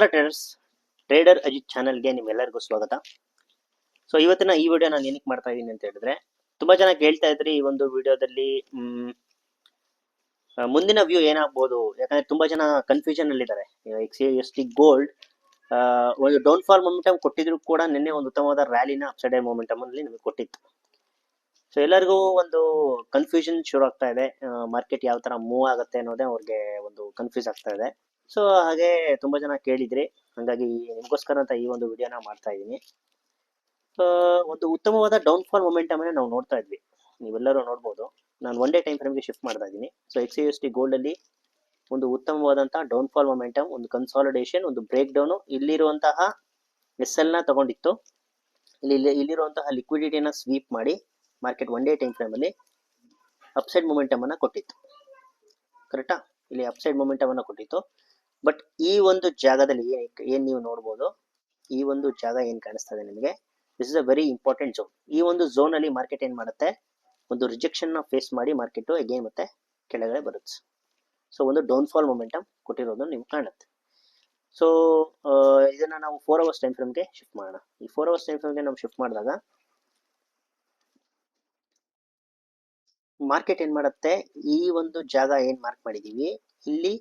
Traders trader Ajit ಚಾನಲ್ಗೆ ನಿಮ್ಮೆಲ್ಲರಿಗೂ ಸ್ವಾಗತ. ಸೊ ಇವತ್ತಿನ ಈ ವಿಡಿಯೋ ನಾನು ಏನಕ್ಕೆ ಮಾಡ್ತಾ ಇದ್ದೀನಿ ಅಂತ ಹೇಳಿದ್ರೆ, ತುಂಬಾ ಜನ ಕೇಳ್ತಾ ಇದ್ರಿ ಈ ಒಂದು ವಿಡಿಯೋದಲ್ಲಿ ಮುಂದಿನ ವ್ಯೂ ಏನಾಗ್ಬೋದು, ಯಾಕಂದ್ರೆ ತುಂಬಾ ಜನ ಕನ್ಫ್ಯೂಷನ್ ಅಲ್ಲಿ ಇದ್ದಾರೆ. XAUSD ಗೋಲ್ಡ್ ಒಂದು ಡೌನ್ ಫಾಲ್ ಮೊಮೆಂಟಮ್ ಕೊಟ್ಟಿದ್ರು ಕೂಡ ನಿನ್ನೆ ಒಂದು ಉತ್ತಮವಾದ ರ್ಯಾಲಿನ ಅಪ್ಸೈಡ್ ಮೊಮೆಂಟಮ್ ಅಲ್ಲಿ ನಮಗೆ ಕೊಟ್ಟಿತ್ತು. ಸೊ ಎಲ್ಲರಿಗೂ ಒಂದು ಕನ್ಫ್ಯೂಷನ್ ಶುರು ಆಗ್ತಾ ಇದೆ, ಮಾರ್ಕೆಟ್ ಯಾವ ತರ ಮೂವ್ ಆಗುತ್ತೆ ಅನ್ನೋದೇ ಅವ್ರಿಗೆ ಒಂದು ಕನ್ಫ್ಯೂಸ್ ಆಗ್ತಾ ಇದೆ. ಸೊ ಹಾಗೆ ತುಂಬಾ ಜನ ಕೇಳಿದ್ರಿ, ಹಾಗಾಗಿ ನಿಮಗೋಸ್ಕರ ಅಂತ ಈ ಒಂದು ವಿಡಿಯೋನ ಮಾಡ್ತಾ ಇದ್ದೀನಿ. ಒಂದು ಉತ್ತಮವಾದ ಡೌನ್ ಫಾಲ್ ಮೊಮೆಂಟಮ್ ನಾವು ನೋಡ್ತಾ ಇದ್ವಿ, ನೀವೆಲ್ಲರೂ ನೋಡ್ಬೋದು. ನಾನು ಒನ್ ಡೇ ಟೈಮ್ ಫ್ರೇಮ್ಗೆ ಶಿಫ್ಟ್ ಮಾಡ್ತಾ ಇದ್ದೀನಿ. ಸೊ XAUSD ಗೋಲ್ಡ್ ಅಲ್ಲಿ ಒಂದು ಉತ್ತಮವಾದಂತಹ ಡೌನ್ ಫಾಲ್ ಮೊಮೆಂಟಮ್, ಒಂದು ಕನ್ಸಾಲಿಡೇಷನ್, ಒಂದು ಬ್ರೇಕ್ ಡೌನ್, ಇಲ್ಲಿರುವಂತಹ SL ನ ತಗೊಂಡಿತ್ತು. ಇಲ್ಲಿರುವಂತಹ ಲಿಕ್ವಿಡಿಟಿನ ಸ್ವೀಪ್ ಮಾಡಿ market one day time frame ಅಲ್ಲಿ ಅಪ್ಸೈಡ್ ಮೊಮೆಂಟಮ್ ಅನ್ನ ಕೊಟ್ಟಿತ್ತು. ಕರೆಕ್ಟಾ? ಇಲ್ಲಿ ಅಪ್ಸೈಡ್ ಮೊಮೆಂಟಮ್ ಅನ್ನ ಕೊಟ್ಟಿತ್ತು. ಬಟ್ ಈ ಒಂದು ಜಾಗದಲ್ಲಿ ಏನ್ ನೀವು ನೋಡ್ಬೋದು, ಈ ಒಂದು ಜಾಗ ಏನ್ ಕಾಣಿಸ್ತಾ ಇದೆ ನಿಮಗೆ, this is a very important zone. ಈ ಒಂದು ಝೋನ್ ಅಲ್ಲಿ ಮಾರ್ಕೆಟ್ ಏನ್ ಮಾಡುತ್ತೆ, ಒಂದು ರಿಜೆಕ್ಷನ್ ನ ಫೇಸ್ ಮಾಡಿ ಮಾರ್ಕೆಟ್ ಅಗೇನ್ ಮತ್ತೆ ಕೆಳಗಡೆ ಬರುತ್ತೆ. ಸೊ ಒಂದು ಡೌನ್ ಫಾಲ್ ಮೊಮೆಂಟಮ್ ಕೊಟ್ಟಿರೋದು ನಿಮ್ಗೆ ಕಾಣುತ್ತೆ. ಸೊ ಇದನ್ನ ನಾವು 4 hours ಟೈಮ್ ಫ್ರೇಮ್ಗೆ ಶಿಫ್ಟ್ ಮಾಡೋಣ. ಈ 4 hours ಟೈಮ್ ಫ್ರೇಮ್ಗೆ ನಾವು ಶಿಫ್ಟ್ ಮಾಡಿದಾಗ ಮಾರ್ಕೆಟ್ ಏನ್ ಮಾಡುತ್ತೆ, ಈ ಒಂದು ಜಾಗ ಏನ್ ಮಾರ್ಕ್ ಮಾಡಿದೀವಿ ಇಲ್ಲಿ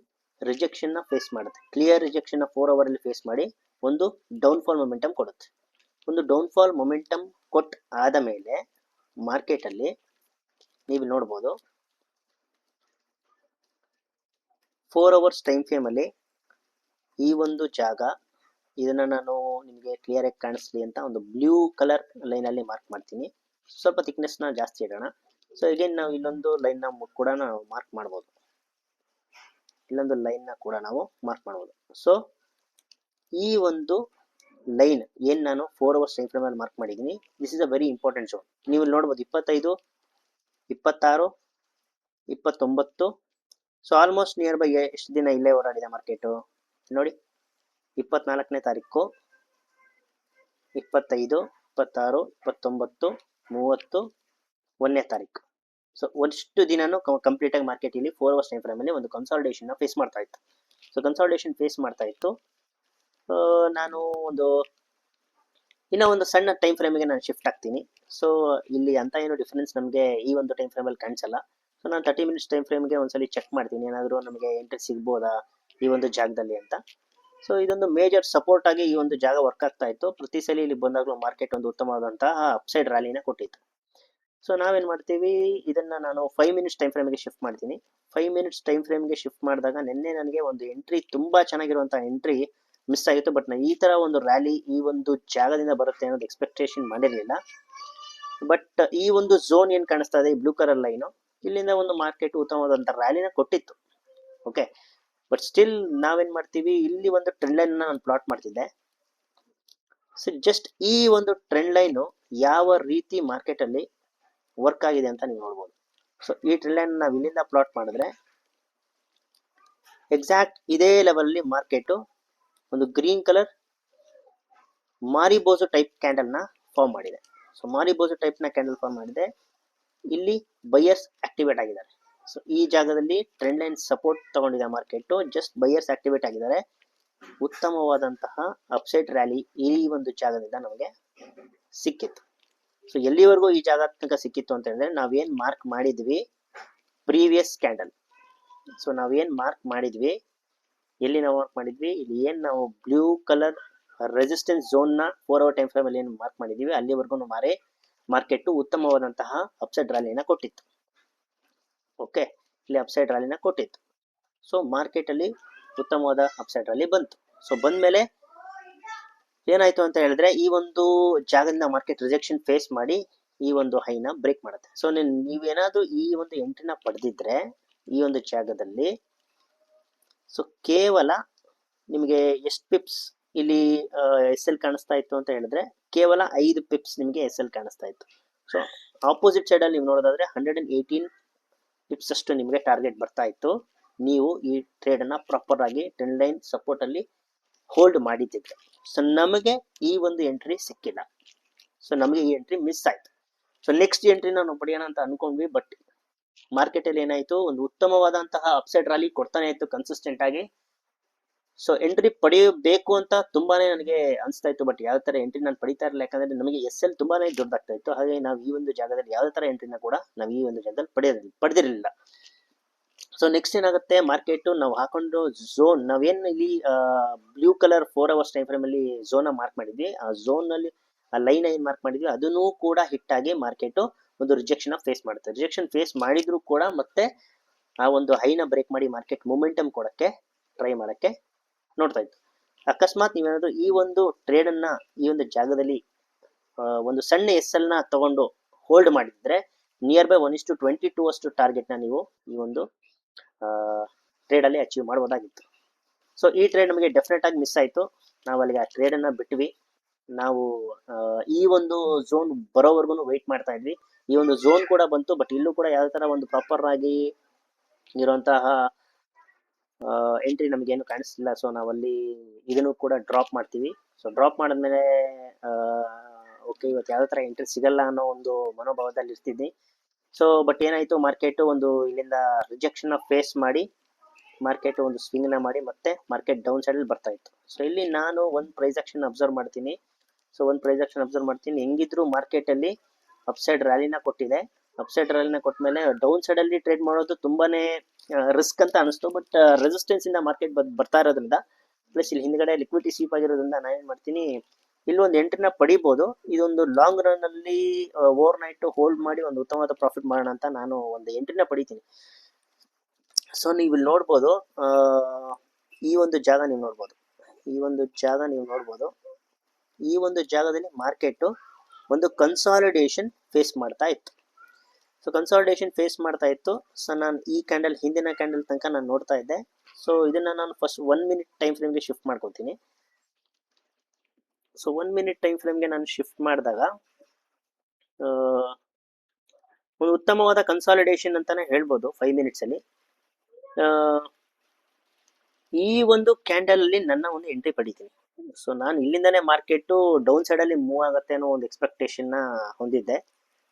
ರಿಜೆಕ್ಷನ್ ನ ಫೇಸ್ ಮಾಡುತ್ತೆ. ಕ್ಲಿಯರ್ ರಿಜೆಕ್ಷನ್ ನ 4 hour ಅಲ್ಲಿ ಫೇಸ್ ಮಾಡಿ ಒಂದು ಡೌನ್ ಫಾಲ್ ಮೊಮೆಂಟಮ್ ಕೊಡುತ್ತೆ. ಒಂದು ಡೌನ್ ಫಾಲ್ ಮೊಮೆಂಟಮ್ ಕೊಟ್ಟ ಆದ ಮೇಲೆ ಮಾರ್ಕೆಟ್ ಅಲ್ಲಿ ನೀವು ನೋಡ್ಬೋದು 4 hours ಟೈಮ್ ಫ್ರೇಮ್ ಅಲ್ಲಿ ಈ ಒಂದು ಜಾಗ, ಇದನ್ನ ನಾನು ನಿಮಗೆ ಕ್ಲಿಯರ್ ಆಗಿ ಕಾಣಿಸ್ಲಿ ಅಂತ ಒಂದು ಬ್ಲೂ ಕಲರ್ ಲೈನ್ ಅಲ್ಲಿ ಮಾರ್ಕ್ ಮಾಡ್ತೀನಿ. ಸ್ವಲ್ಪ ಥಿಕ್ನೆಸ್ ನ ಜಾಸ್ತಿ ಇಡೋಣ. ಸೊ ಅಗೇನ್ ನಾವು ಇಲ್ಲೊಂದು ಲೈನ್ ನ ಕೂಡ ನಾವು ಮಾರ್ಕ್ ಮಾಡಬಹುದು. ಇಲ್ಲೊಂದು ಲೈನ್ ನ ಕೂಡ ನಾವು ಮಾರ್ಕ್ ಮಾಡಬಹುದು. ಸೊ ಈ ಒಂದು ಲೈನ್ ಏನ್ ನಾನು 4 hours ಟೈಮ್ ಫ್ರೇಮ್ ಅಲ್ಲಿ ಮಾರ್ಕ್ ಮಾಡಿದೀನಿ, this is a very important zone. ನೀವು ಇಲ್ಲಿ ನೋಡಬಹುದು 25, 26, 29. ಸೊ ಆಲ್ಮೋಸ್ಟ್ ನಿಯರ್ ಬೈ ಎಷ್ಟು ದಿನ ಇಲ್ಲೇ ಓಡಾಡಿದೆ ಮಾರ್ಕೆಟ್ ನೋಡಿ. 24ನೇ ತಾರೀಕು, 25, 26, 29, 30, 1ನೇ ತಾರೀಕು. ಸೊ ಒಂದಿಷ್ಟು ದಿನನೂ ಕಂಪ್ಲೀಟ್ ಆಗಿ ಮಾರ್ಕೆಟ್ ಇಲ್ಲಿ 4 hours ಟೈಮ್ ಫ್ರೇಮ್ ಅಲ್ಲಿ ಒಂದು ಕನ್ಸಾಲಿಡೇಷನ್ ಫೇಸ್ ಮಾಡ್ತಾ ಇತ್ತು. ಸೊ ಕನ್ಸಾಲಿಡೇಷನ್ ಫೇಸ್ ಮಾಡ್ತಾ ಇತ್ತು. ನಾನು ಇನ್ನ ಒಂದು ಸಣ್ಣ ಟೈಮ್ ಫ್ರೇಮ್ಗೆ ನಾನು ಶಿಫ್ಟ್ ಆಗ್ತೀನಿ. ಸೊ ಇಲ್ಲಿ ಅಂತ ಏನು ಡಿಫರೆನ್ಸ್ ನಮಗೆ ಈ ಒಂದು ಟೈಮ್ ಫ್ರೇಮ್ ಅಲ್ಲಿ ಕಾಣಿಸಲ್ಲ. ಸೊ ನಾನು 30 minutes ಟೈಮ್ ಫ್ರೇಮ್ಗೆ ಒಂದ್ಸಲಿ ಚೆಕ್ ಮಾಡ್ತೀನಿ, ಏನಾದರೂ ನಮಗೆ ಎಂಟ್ರಿ ಸಿಗ್ಬೋದಾ ಈ ಒಂದು ಜಾಗದಲ್ಲಿ ಅಂತ. ಸೊ ಇದೊಂದು ಮೇಜರ್ ಸಪೋರ್ಟ್ ಆಗಿ ಈ ಒಂದು ಜಾಗ ವರ್ಕ್ ಆಗ್ತಾ ಇತ್ತು. ಪ್ರತಿ ಸಲ ಇಲ್ಲಿ ಬಂದಾಗಲೂ ಮಾರ್ಕೆಟ್ ಒಂದು ಉತ್ತಮವಾದಂತಹ ಅಪ್ಸೈಡ್ ರ್ಯಾಲಿನ ಕೊಟ್ಟಿತ್ತು. ಸೊ ನಾವೇನ್ ಮಾಡ್ತೀವಿ, ಇದನ್ನ ನಾನು 5 minutes ಟೈಮ್ ಫ್ರೇಮ್ಗೆ ಶಿಫ್ಟ್ ಮಾಡ್ತೀನಿ. 5 minutes ಟೈಮ್ ಫ್ರೇಮ್ಗೆ ಶಿಫ್ಟ್ ಮಾಡಿದಾಗ ನಿನ್ನೆ ನನಗೆ ಒಂದು ಎಂಟ್ರಿ, ತುಂಬಾ ಚೆನ್ನಾಗಿರುವಂತಹ ಎಂಟ್ರಿ ಮಿಸ್ ಆಗಿತ್ತು. ಬಟ್ ನಾನು ಈ ತರ ಒಂದು ರ್ಯಾಲಿ ಈ ಒಂದು ಜಾಗದಿಂದ ಬರುತ್ತೆ ಅನ್ನೋದು ಎಕ್ಸ್ಪೆಕ್ಟೇಷನ್ ಮಾಡಿರಲಿಲ್ಲ. ಬಟ್ ಈ ಒಂದು ಝೋನ್ ಏನ್ ಕಾಣಿಸ್ತಾ ಇದೆ, ಈ ಬ್ಲೂ ಕಲರ್ ಲೈನ್, ಇಲ್ಲಿಂದ ಒಂದು ಮಾರ್ಕೆಟ್ ಉತ್ತಮವಾದಂತಹ ರ್ಯಾಲಿನ ಕೊಟ್ಟಿತ್ತು. ಓಕೆ, ಬಟ್ ಸ್ಟಿಲ್ ನಾವೇನ್ ಮಾಡ್ತೀವಿ, ಇಲ್ಲಿ ಒಂದು ಟ್ರೆಂಡ್ ಲೈನ್ ನಾನು ಪ್ಲಾಟ್ ಮಾಡ್ತಿದ್ದೆ. ಸೊ ಜಸ್ಟ್ ಈ ಒಂದು ಟ್ರೆಂಡ್ ಲೈನ್ ಯಾವ ರೀತಿ ಮಾರ್ಕೆಟ್ ಅಲ್ಲಿ ವರ್ಕ್ ಆಗಿದೆ ಅಂತ ನೀವು ನೋಡ್ಬೋದು. ಸೊ ಈ ಟ್ರೆಂಡ್ ಲೈನ್ ನಾವು ಇಲ್ಲಿಂದ ಪ್ಲಾಟ್ ಮಾಡಿದ್ರೆ ಎಕ್ಸಾಕ್ಟ್ ಇದೇ ಲೆವೆಲ್ ಅಲ್ಲಿ ಮಾರ್ಕೆಟ್ ಒಂದು ಗ್ರೀನ್ ಕಲರ್ ಮಾರಿಬೋಸು ಟೈಪ್ ಕ್ಯಾಂಡಲ್ ನ ಫಾರ್ಮ್ ಮಾಡಿದೆ. ಸೊ ಮಾರಿಬೋಸು ಟೈಪ್ ನ ಕ್ಯಾಂಡಲ್ ಫಾರ್ಮ್ ಮಾಡಿದೆ. ಇಲ್ಲಿ ಬೈಯರ್ಸ್ ಆಕ್ಟಿವೇಟ್ ಆಗಿದ್ದಾರೆ. ಸೊ ಈ ಜಾಗದಲ್ಲಿ ಟ್ರೆಂಡ್ ಲೈನ್ ಸಪೋರ್ಟ್ ತಗೊಂಡಿದೆ ಮಾರ್ಕೆಟ್, ಜಸ್ಟ್ ಬೈಯರ್ಸ್ ಆಕ್ಟಿವೇಟ್ ಆಗಿದ್ದಾರೆ. ಉತ್ತಮವಾದಂತಹ ಅಪ್ಸೈಡ್ ರ್ಯಾಲಿ ಈ ಒಂದು ಜಾಗದಿಂದ ನಮಗೆ ಸಿಕ್ಕಿತ್ತು. ಸೊ ಎಲ್ಲಿವರೆಗೂ ಈ ಜಾಗ ತನಕ ಸಿಕ್ಕಿತ್ತು ಅಂತ ಹೇಳಿದ್ರೆ, ನಾವೇನ್ ಮಾರ್ಕ್ ಮಾಡಿದ್ವಿ ಪ್ರೀವಿಯಸ್ ಕ್ಯಾಂಡಲ್. ಸೊ ನಾವೇನ್ ಮಾರ್ಕ್ ಮಾಡಿದ್ವಿ, ಎಲ್ಲಿ ನಾವು ಮಾರ್ಕ್ ಮಾಡಿದ್ವಿ, ಇಲ್ಲಿ ಏನ್ ನಾವು ಬ್ಲೂ ಕಲರ್ ರೆಸಿಸ್ಟೆನ್ಸ್ ಝೋನ್ ನ 4 hour ಟೈಮ್ ಫ್ರೇಮ್ ಅಲ್ಲಿ ಏನು ಮಾರ್ಕ್ ಮಾಡಿದೀವಿ, ಅಲ್ಲಿವರೆಗೂ ಮಾರ್ಕೆಟ್ ಉತ್ತಮವಾದಂತಹ ಅಪ್ಸೈಡ್ ರ್ಯಾಲಿನ ಕೊಟ್ಟಿತ್ತು. ಓಕೆ, ಇಲ್ಲಿ ಅಪ್ಸೈಡ್ ರ್ಯಾಲಿನ ಕೊಟ್ಟಿತ್ತು. ಸೊ ಮಾರ್ಕೆಟ್ ಅಲ್ಲಿ ಉತ್ತಮವಾದ ಅಪ್ಸೈಡ್ ರ್ಯಾಲಿ ಬಂತು. ಸೊ ಬಂದ್ಮೇಲೆ ಏನಾಯ್ತು ಅಂತ ಹೇಳಿದ್ರೆ, ಈ ಒಂದು ಜಾಗದಿಂದ ಮಾರ್ಕೆಟ್ ರಿಜೆಕ್ಷನ್ ಫೇಸ್ ಮಾಡಿ ಈ ಒಂದು ಹೈನ ಬ್ರೇಕ್ ಮಾಡುತ್ತೆ. ಸೊ ನೀವೇನಾದ್ರೂ ಈ ಒಂದು ಎಂಟ್ರಿನ ಪಡೆದಿದ್ರೆ ಈ ಒಂದು ಜಾಗದಲ್ಲಿ, ಸೊ ಕೇವಲ ನಿಮಗೆ ಎಷ್ಟು ಪಿಪ್ಸ್ ಇಲ್ಲಿ SL ಕಾಣಿಸ್ತಾ ಇತ್ತು ಅಂತ ಹೇಳಿದ್ರೆ, ಕೇವಲ 5 ಪಿಪ್ಸ್ ನಿಮಗೆ SL ಕಾಣಿಸ್ತಾ ಇತ್ತು. ಸೊ ಆಪೋಸಿಟ್ ಸೈಡ್ ಅಲ್ಲಿ ನೀವು ನೋಡೋದಾದ್ರೆ 118 ಪಿಪ್ಸ್ ಅಷ್ಟು ನಿಮಗೆ ಟಾರ್ಗೆಟ್ ಬರ್ತಾ ಇತ್ತು. ನೀವು ಈ ಟ್ರೇಡ್ ಅನ್ನ ಪ್ರಾಪರ್ ಆಗಿ ಟ್ರೆಂಡ್ ಲೈನ್ ಸಪೋರ್ಟ್ ಅಲ್ಲಿ ಹೋಲ್ಡ್ ಮಾಡಿದ್ದಿದ್ರೆ. ಸೊ ನಮಗೆ ಈ ಒಂದು ಎಂಟ್ರಿ ಸಿಕ್ಕಿಲ್ಲ. ಸೊ ನಮಗೆ ಈ ಎಂಟ್ರಿ ಮಿಸ್ ಆಯ್ತು. ಸೊ ನೆಕ್ಸ್ಟ್ ಎಂಟ್ರಿ ನಾವು ಪಡೆಯೋಣ ಅಂತ ಅನ್ಕೊಂಡ್ವಿ. ಬಟ್ ಮಾರ್ಕೆಟ್ ಅಲ್ಲಿ ಏನಾಯ್ತು, ಒಂದು ಉತ್ತಮವಾದಂತಹ ಅಪ್ಸೈಡ್ ರ್ಯಾಲಿ ಕೊಡ್ತಾನೆ ಇತ್ತು ಕನ್ಸಿಸ್ಟೆಂಟ್ ಆಗಿ. ಸೊ ಎಂಟ್ರಿ ಪಡೆಯಬೇಕು ಅಂತ ತುಂಬಾನೇ ನನಗೆ ಅನಿಸ್ತಾ ಇತ್ತು, ಬಟ್ ಯಾವ ತರ ಎಂಟ್ರಿ ನಾನು ಪಡಿತಾ ಇರಲಿಲ್ಲ, ಯಾಕಂದ್ರೆ ನಮಗೆ ಎಸ್ ಎಲ್ ತುಂಬಾನೇ ದೊಡ್ಡದಾಗ್ತಾ ಇತ್ತು. ಹಾಗೆ ನಾವು ಈ ಒಂದು ಜಾಗದಲ್ಲಿ ಯಾವುದೇ ತರ ಎಂಟ್ರಿನ ಕೂಡ ನಾವು ಈ ಒಂದು ಜಾಗದಲ್ಲಿ ಪಡೆದಿರಲಿಲ್ಲ. ಸೊ ನೆಕ್ಸ್ಟ್ ಏನಾಗುತ್ತೆ, ಮಾರ್ಕೆಟ್ ನಾವು ಹಾಕೊಂಡು ಝೋನ್, ನಾವೇನ್ ಇಲ್ಲಿ blue colour 4 hours time frame ಅಲ್ಲಿ ಝೋನ್ ಮಾರ್ಕ್ ಮಾಡಿದ್ವಿ, ಆ ಝೋನ್ ನಲ್ಲಿ ಆ ಲೈನ್ ಏನ್ ಮಾರ್ಕ್ ಮಾಡಿದ್ವಿ ಅದನ್ನು ಕೂಡ ಹಿಟ್ ಆಗಿ ಮಾರ್ಕೆಟ್ ಒಂದು ರಿಜೆಕ್ಷನ್ ಫೇಸ್ ಮಾಡುತ್ತೆ. ರಿಜೆಕ್ಷನ್ ಫೇಸ್ ಮಾಡಿದ್ರು ಕೂಡ ಮತ್ತೆ ಆ ಒಂದು ಹೈನ ಬ್ರೇಕ್ ಮಾಡಿ ಮಾರ್ಕೆಟ್ ಮೊಮೆಂಟಮ್ ಕೊಡಕ್ಕೆ ಟ್ರೈ ಮಾಡಕ್ಕೆ ನೋಡ್ತಾ ಇತ್ತು. ಅಕಸ್ಮಾತ್ ನೀವೇನಾದ್ರು ಈ ಒಂದು ಟ್ರೇಡ್ ಅನ್ನ ಈ ಒಂದು ಜಾಗದಲ್ಲಿ ಒಂದು ಸಣ್ಣ ಎಸ್ ಎಲ್ ನ ತಗೊಂಡು ಹೋಲ್ಡ್ ಮಾಡಿದ್ರೆ ನಿಯರ್ ಬೈ 1:22 ಅಷ್ಟು ಟಾರ್ಗೆಟ್ ನ ನೀವು ಈ ಒಂದು ಟ್ರೇಡ್ ಅಲ್ಲಿ ಅಚೀವ್ ಮಾಡಬಹುದಾಗಿತ್ತು. ಸೊ ಈ ಟ್ರೇಡ್ ನಮಗೆ ಡೆಫಿನೆಟ್ ಆಗಿ ಮಿಸ್ ಆಯ್ತು. ನಾವು ಅಲ್ಲಿಗೆ ಆ ಟ್ರೇಡ್ ಅನ್ನ ಬಿಟ್ವಿ. ನಾವು ಈ ಒಂದು ಝೋನ್ ಬರೋವರೆಗೂ ವೆಯ್ಟ್ ಮಾಡ್ತಾ ಇದ್ವಿ. ಈ ಒಂದು ಝೋನ್ ಕೂಡ ಬಂತು, ಬಟ್ ಇಲ್ಲೂ ಕೂಡ ಯಾವ ತರ ಒಂದು ಪ್ರಾಪರ್ ಆಗಿ ಇರುವಂತಹ ಎಂಟ್ರಿ ನಮಗೇನು ಕಾಣಿಸ್ತಿಲ್ಲ. ಸೊ ನಾವಲ್ಲಿ ಇದನ್ನು ಕೂಡ ಡ್ರಾಪ್ ಮಾಡ್ತೀವಿ. ಸೊ ಡ್ರಾಪ್ ಮಾಡಿದ್ಮೇಲೆ ಓಕೆ, ಇವತ್ತು ಯಾವ ತರ ಎಂಟ್ರಿ ಸಿಗಲ್ಲ ಅನ್ನೋ ಒಂದು ಮನೋಭಾವದಲ್ಲಿ ಇರ್ತಿದ್ವಿ. ಸೊ ಬಟ್ ಏನಾಯ್ತು, ಮಾರ್ಕೆಟ್ ಒಂದು ಇಲ್ಲಿಂದ ರಿಜೆಕ್ಷನ್ ಫೇಸ್ ಮಾಡಿ ಮಾರ್ಕೆಟ್ ಒಂದು ಸ್ವಿಂಗ್ ನ ಮಾಡಿ ಮತ್ತೆ ಮಾರ್ಕೆಟ್ ಡೌನ್ ಸೈಡ್ ಅಲ್ಲಿ ಬರ್ತಾ ಇತ್ತು. ಸೊ ಇಲ್ಲಿ ನಾನು ಒಂದು ಪ್ರೈಸ್ ಆಕ್ಷನ್ ಅಬ್ಸರ್ವ್ ಮಾಡ್ತೀನಿ. ಸೊ ಒಂದು ಪ್ರೈಸ್ ಆಕ್ಷನ್ ಅಬ್ಸರ್ವ್ ಮಾಡ್ತೀನಿ, ಹೆಂಗಿದ್ರು ಮಾರ್ಕೆಟ್ ಅಲ್ಲಿ ಅಪ್ಸೈಡ್ ರ್ಯಾಲಿನ ಕೊಟ್ಟಿದೆ. ಅಪ್ಸೈಡ್ ರ್ಯಾಲಿನ ಕೊಟ್ಮೇಲೆ ಡೌನ್ ಸೈಡ್ ಅಲ್ಲಿ ಟ್ರೇಡ್ ಮಾಡೋದು ತುಂಬಾನೇ ರಿಸ್ಕ್ ಅಂತ ಅನಿಸ್ತು. ಬಟ್ ರೆಸಿಸ್ಟೆನ್ಸ್ ಇಂದ ಮಾರ್ಕೆಟ್ ಬರ್ತಾ ಇರೋದ್ರಿಂದ, ಪ್ಲಸ್ ಇಲ್ಲಿ ಹಿಂದ್ಗಡೆ ಲಿಕ್ವಿಡಿಟಿ ಸ್ವೀಪ್ ಆಗಿರೋದ್ರಿಂದ ನಾನೇನ್ ಮಾಡ್ತೀನಿ, ಇಲ್ಲಿ ಒಂದು ಎಂಟ್ರಿನ ಪಡಿಬಹುದು. ಇದೊಂದು ಲಾಂಗ್ ರನ್ ಅಲ್ಲಿ ಓವರ್ ನೈಟ್ ಹೋಲ್ಡ್ ಮಾಡಿ ಒಂದು ಉತ್ತಮವಾದ ಪ್ರಾಫಿಟ್ ಮಾಡೋಣ ಅಂತ ನಾನು ಒಂದು ಎಂಟ್ರಿನ ಪಡಿತೀನಿ. ಸೊ ನೀವು ಇಲ್ಲಿ ನೋಡ್ಬೋದು, ಈ ಒಂದು ಜಾಗ ನೀವು ನೋಡ್ಬೋದು, ಈ ಒಂದು ಜಾಗದಲ್ಲಿ ಮಾರ್ಕೆಟ್ ಒಂದು ಕನ್ಸಾಲಿಡೇಷನ್ ಫೇಸ್ ಮಾಡ್ತಾ ಇತ್ತು. ಸೊ ಕನ್ಸಾಲಿಡೇಷನ್ ಫೇಸ್ ಮಾಡ್ತಾ ಇತ್ತು. ಸೊ ನಾನು ಈ ಕ್ಯಾಂಡಲ್, ಹಿಂದಿನ ಕ್ಯಾಂಡಲ್ ತನಕ ನಾನು ನೋಡ್ತಾ ಇದ್ದೆ. ಸೊ ಇದನ್ನ ನಾನು ಫಸ್ಟ್ 1 ಮಿನಿಟ್ ಟೈಮ್ ಫ್ರೇಮ್ಗೆ ಶಿಫ್ಟ್ ಮಾಡ್ಕೊತೀನಿ. ಸೊ 1 ಮಿನಿಟ್ ಟೈಮ್ ಫ್ರೇಮ್ಗೆ ನಾನು ಶಿಫ್ಟ್ ಮಾಡಿದಾಗ ಒಂದು ಉತ್ತಮವಾದ ಕನ್ಸಾಲಿಡೇಷನ್ ಅಂತಾನೆ ಹೇಳ್ಬೋದು 5 ಮಿನಿಟ್ಸ್ ಅಲ್ಲಿ. ಈ ಒಂದು ಕ್ಯಾಂಡಲ್ ಅಲ್ಲಿ ನನ್ನ ಒಂದು ಎಂಟ್ರಿ ಪಡಿತೀನಿ. ಸೊ ನಾನು ಇಲ್ಲಿಂದಾನೇ ಮಾರ್ಕೆಟ್ ಡೌನ್ ಸೈಡ್ ಅಲ್ಲಿ ಮೂವ್ ಆಗುತ್ತೆ ಅನ್ನೋ ಒಂದು ಎಕ್ಸ್ಪೆಕ್ಟೇಷನ್ ನ ಹೊಂದಿದ್ದೆ.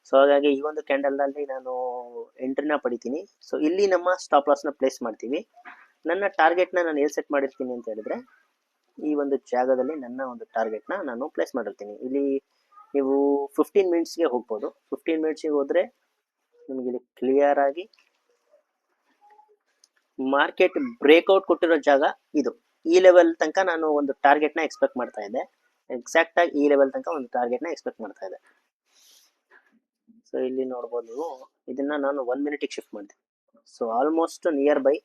ಸೊ ಹಾಗಾಗಿ ಈ ಒಂದು ಕ್ಯಾಂಡಲ್ ನಲ್ಲಿ ನಾನು ಎಂಟ್ರಿನ ಪಡಿತೀನಿ. ಸೊ ಇಲ್ಲಿ ನಮ್ಮ ಸ್ಟಾಪ್ ಲಾಸ್ ನ ಪ್ಲೇಸ್ ಮಾಡ್ತೀವಿ. ನನ್ನ ಟಾರ್ಗೆಟ್ ನ ನಾನು ಎಲ್ಲಿ ಸೆಟ್ ಮಾಡಿರ್ತೀನಿ ಅಂತ ಹೇಳಿದ್ರೆ, ಈ ಒಂದು ಜಾಗದಲ್ಲಿ ನನ್ನ ಒಂದು ಟಾರ್ಗೆಟ್ ನ ನಾನು ಪ್ಲೇಸ್ ಮಾಡಿರ್ತೀನಿ. ಇಲ್ಲಿ ನೀವು 15 ಮಿನಿಟ್ಸ್ಗೆ ಹೋಗ್ಬೋದು. 15 ಮಿನಿಟ್ಸ್ಗೆ ಹೋದ್ರೆ ನಿಮಗೆ ಇಲ್ಲಿ ಕ್ಲಿಯರ್ ಆಗಿ ಮಾರ್ಕೆಟ್ ಬ್ರೇಕ್ಔಟ್ ಕೊಟ್ಟಿರೋ ಜಾಗ ಇದು. ಈ ಲೆವೆಲ್ ತನಕ ನಾನು ಒಂದು ಟಾರ್ಗೆಟ್ ನ ಎಕ್ಸ್ಪೆಕ್ಟ್ ಮಾಡ್ತಾ ಇದ್ದೆ. ಎಕ್ಸಾಕ್ಟ್ ಆಗಿ ಈ ಲೆವೆಲ್ ತನಕ ಒಂದು ಟಾರ್ಗೆಟ್ ನ ಎಕ್ಸ್ಪೆಕ್ಟ್ ಮಾಡ್ತಾ ಇದ್ದೆ. ಸೊ ಇಲ್ಲಿ ನೋಡ್ಬೋದು ನೀವು, ಇದನ್ನ ನಾನು 1 ಮಿನಿಟ್ ಶಿಫ್ಟ್ ಮಾಡ್ತೀನಿ. ಸೊ ಆಲ್ಮೋಸ್ಟ್ ನಿಯರ್ ಬೈ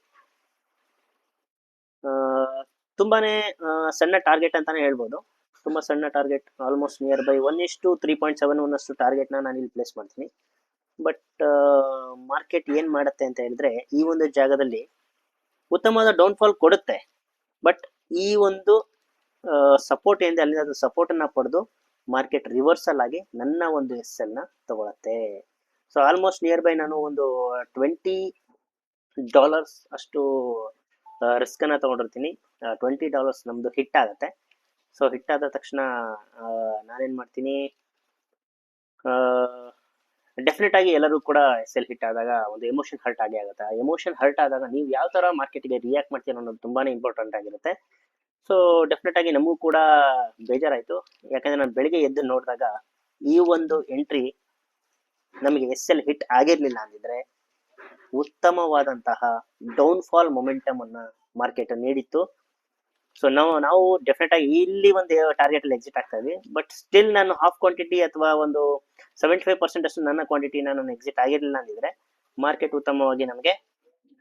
ತುಂಬಾನೇ ಸಣ್ಣ ಟಾರ್ಗೆಟ್ ಅಂತಾನೆ ಹೇಳ್ಬೋದು. ತುಂಬಾ ಸಣ್ಣ ಟಾರ್ಗೆಟ್, ಆಲ್ಮೋಸ್ಟ್ ನಿಯರ್ ಬೈ 1:3.71 ಅಷ್ಟು ಟಾರ್ಗೆಟ್ ನಾನು ಇಲ್ಲಿ ಪ್ಲೇಸ್ ಮಾಡ್ತೀನಿ. ಬಟ್ ಮಾರ್ಕೆಟ್ ಏನ್ ಮಾಡುತ್ತೆ ಅಂತ ಹೇಳಿದ್ರೆ, ಈ ಒಂದು ಜಾಗದಲ್ಲಿ ಉತ್ತಮವಾದ ಡೌನ್ ಫಾಲ್ ಕೊಡುತ್ತೆ. ಬಟ್ ಈ ಒಂದು ಸಪೋರ್ಟ್ ಏನಿದೆ ಅಲ್ಲಿಂದ ಅದು ಸಪೋರ್ಟ್ ಅನ್ನ ಪಡೆದು ಮಾರ್ಕೆಟ್ ರಿವರ್ಸಲ್ ಆಗಿ ನನ್ನ ಒಂದು ಎಸ್ ಎಲ್ ನ ತಗೊಳತ್ತೆ. ಸೊ ಆಲ್ಮೋಸ್ಟ್ ನಿಯರ್ ಬೈ ನಾನು ಒಂದು $20 ಅಷ್ಟು ರಿಸ್ಕ್ ಅನ್ನ ತಗೊಂಡಿರ್ತೀನಿ. $20 ನಮ್ದು ಹಿಟ್ ಆಗುತ್ತೆ. ಸೊ ಹಿಟ್ ಆದ ತಕ್ಷಣ ನಾನೇನ್ ಮಾಡ್ತೀನಿ, ಡೆಫಿನೆಟ್ ಆಗಿ ಎಲ್ಲರೂ ಕೂಡ ಎಸ್ ಎಲ್ ಹಿಟ್ ಆದಾಗ ಒಂದು ಎಮೋಷನ್ ಹರ್ಟ್ ಆಗೇ ಆಗುತ್ತೆ. ಆ ಎಮೋಷನ್ ಹರ್ಟ್ ಆದಾಗ ನೀವು ಯಾವ ತರ ಮಾರ್ಕೆಟ್ಗೆ ರಿಯಾಕ್ಟ್ ಮಾಡ್ತೀರ ಅನ್ನೋದು ತುಂಬಾನೇ ಇಂಪಾರ್ಟೆಂಟ್ ಆಗಿರುತ್ತೆ. ಸೊ ಡೆಫಿನೆಟ್ ಆಗಿ ನಮಗೂ ಕೂಡ ಬೇಜಾರಾಯ್ತು. ಯಾಕಂದ್ರೆ ನಾನು ಬೆಳಿಗ್ಗೆ ಎದ್ದು ನೋಡಿದಾಗ ಈ ಒಂದು ಎಂಟ್ರಿ ನಮಗೆ ಎಸ್ ಎಲ್ ಹಿಟ್ ಆಗಿರ್ಲಿಲ್ಲ ಅಂದಿದ್ರೆ ಉತ್ತಮವಾದಂತಹ ಡೌನ್ ಫಾಲ್ ಮೊಮೆಂಟಮ್ ಅನ್ನ ಮಾರ್ಕೆಟ್ ನೀಡಿತ್ತು. ಸೊ ನಾವು ಡೆಫಿನೆಟ್ ಆಗಿ ಇಲ್ಲಿ ಒಂದು ಟಾರ್ಗೆಟ್ ಅಲ್ಲಿ ಎಕ್ಸಿಟ್ ಆಗ್ತಾ ಇದ್ವಿ. ಬಟ್ ಸ್ಟಿಲ್ ನಾನು ಹಾಫ್ ಕ್ವಾಂಟಿಟಿ ಅಥವಾ ಒಂದು 75% ಅಷ್ಟು ನನ್ನ ಕ್ವಾಂಟಿಟಿ ನಾನು ಎಕ್ಸಿಟ್ ಆಗಿರ್ಲಿಲ್ಲ ಅಂದಿದ್ರೆ ಮಾರ್ಕೆಟ್ ಉತ್ತಮವಾಗಿ ನಮಗೆ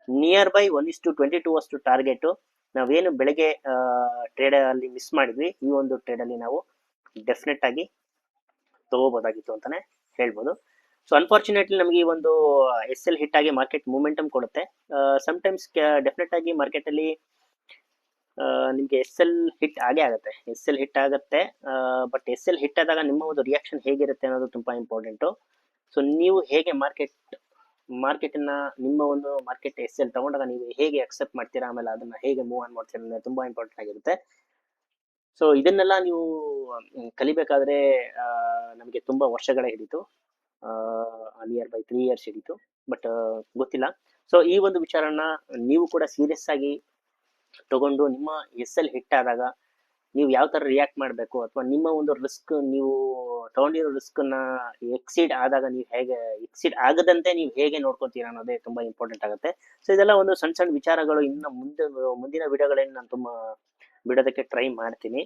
ನಿಯರ್ ಬೈ 1:22 ಅಷ್ಟು ಟಾರ್ಗೆಟ್ ನಾವೇನು ಬೆಳಗ್ಗೆ ಟ್ರೇಡ್ ಅಲ್ಲಿ ಮಿಸ್ ಮಾಡಿದ್ವಿ, ಈ ಒಂದು ಟ್ರೇಡ್ ಅಲ್ಲಿ ನಾವು ಡೆಫಿನೆಟ್ ಆಗಿ ತಗೋಬಹುದಾಗಿತ್ತು ಅಂತಾನೆ ಹೇಳ್ಬೋದು. ಸೊ ಅನ್ಫಾರ್ಚುನೇಟ್ಲಿ ನಮಗೆ ಈ ಒಂದು ಎಸ್ ಎಲ್ ಹಿಟ್ ಆಗಿ ಮಾರ್ಕೆಟ್ ಮೂಮೆಂಟಮ್ ಕೊಡುತ್ತೆ. ಸಮ್ಟೈಮ್ಸ್ ಡೆಫಿನೆಟ್ ಆಗಿ ಮಾರ್ಕೆಟ್ ಅಲ್ಲಿ ನಿಮ್ಗೆ ಎಸ್ ಎಲ್ ಹಿಟ್ ಆಗೇ ಆಗುತ್ತೆ. ಎಸ್ ಎಲ್ ಹಿಟ್ ಆಗುತ್ತೆ. ಬಟ್ ಎಸ್ ಎಲ್ ಹಿಟ್ ಆದಾಗ ನಿಮ್ಮ ಒಂದು ರಿಯಾಕ್ಷನ್ ಹೇಗಿರುತ್ತೆ ಅನ್ನೋದು ತುಂಬಾ ಇಂಪಾರ್ಟೆಂಟು. ಸೊ ನೀವು ಹೇಗೆ ಮಾರ್ಕೆಟ್ನ ನಿಮ್ಮ ಒಂದು ಮಾರ್ಕೆಟ್ ಎಸ್ ಎಲ್ ತಗೊಂಡಾಗ ನೀವು ಹೇಗೆ ಅಕ್ಸೆಪ್ಟ್ ಮಾಡ್ತೀರಾ, ಆಮೇಲೆ ಅದನ್ನ ಹೇಗೆ ಮೂವ್ ಆನ್ ಮಾಡ್ತೀರಾ ಅನ್ನೋದು ತುಂಬಾ ಇಂಪಾರ್ಟೆಂಟ್ ಆಗಿರುತ್ತೆ. ಸೊ ಇದನ್ನೆಲ್ಲ ನೀವು ಕಲಿಬೇಕಾದ್ರೆ ನಮಗೆ ತುಂಬಾ ವರ್ಷಗಳೇ ಹಿಡಿತು. ನಿಯರ್ ಬೈ 3 years ಹಿಡಿತು. ಬಟ್ ಗೊತ್ತಿಲ್ಲ. ಸೊ ಈ ಒಂದು ವಿಚಾರನ ನೀವು ಕೂಡ ಸೀರಿಯಸ್ ಆಗಿ ತಗೊಂಡು ನಿಮ್ಮ ಎಸ್ ಎಲ್ ಹಿಟ್ ಆದಾಗ ನೀವು ಯಾವ ಥರ ರಿಯಾಕ್ಟ್ ಮಾಡಬೇಕು, ಅಥವಾ ನಿಮ್ಮ ಒಂದು ರಿಸ್ಕ್ ನೀವು ತಗೊಂಡಿರೋ ರಿಸ್ಕನ್ನ ಎಕ್ಸೀಡ್ ಆದಾಗ ನೀವು ಹೇಗೆ, ಎಕ್ಸೀಡ್ ಆಗದಂತೆ ನೀವು ಹೇಗೆ ನೋಡ್ಕೊತೀರಾ ಅನ್ನೋದೇ ತುಂಬಾ ಇಂಪಾರ್ಟೆಂಟ್ ಆಗುತ್ತೆ. ಸೊ ಇದೆಲ್ಲ ಒಂದು ಸಣ್ಣ ಸಣ್ಣ ವಿಚಾರಗಳು ಇನ್ನು ಮುಂದಿನ ವಿಡಿಯೋಗಳಲ್ಲಿ ನಾನು ತುಂಬ ಬಿಡೋದಕ್ಕೆ ಟ್ರೈ ಮಾಡ್ತೀನಿ.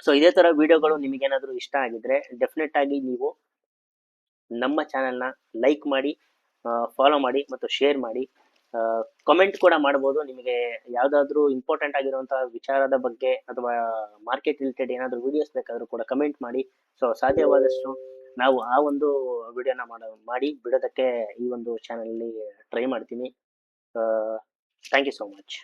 ಸೊ ಇದೇ ಥರ ವಿಡಿಯೋಗಳು ನಿಮಗೇನಾದರೂ ಇಷ್ಟ ಆಗಿದ್ರೆ ಡೆಫಿನೆಟ್ ಆಗಿ ನೀವು ನಮ್ಮ ಚಾನೆಲ್ನ ಲೈಕ್ ಮಾಡಿ, ಫಾಲೋ ಮಾಡಿ ಮತ್ತು ಶೇರ್ ಮಾಡಿ. ಕಮೆಂಟ್ ಕೂಡ ಮಾಡ್ಬೋದು, ನಿಮಗೆ ಯಾವುದಾದ್ರೂ ಇಂಪಾರ್ಟೆಂಟ್ ಆಗಿರುವಂತಹ ವಿಚಾರದ ಬಗ್ಗೆ ಅಥವಾ ಮಾರ್ಕೆಟ್ ರಿಲೇಟೆಡ್ ಏನಾದರೂ ವಿಡಿಯೋಸ್ ಬೇಕಾದರೂ ಕೂಡ ಕಮೆಂಟ್ ಮಾಡಿ. ಸೊ ಸಾಧ್ಯವಾದಷ್ಟು ನಾವು ಆ ಒಂದು ವಿಡಿಯೋನ ಮಾಡಿ ಬಿಡೋದಕ್ಕೆ ಈ ಒಂದು ಚಾನಲಲ್ಲಿ ಟ್ರೈ ಮಾಡ್ತೀನಿ. Thank you so much.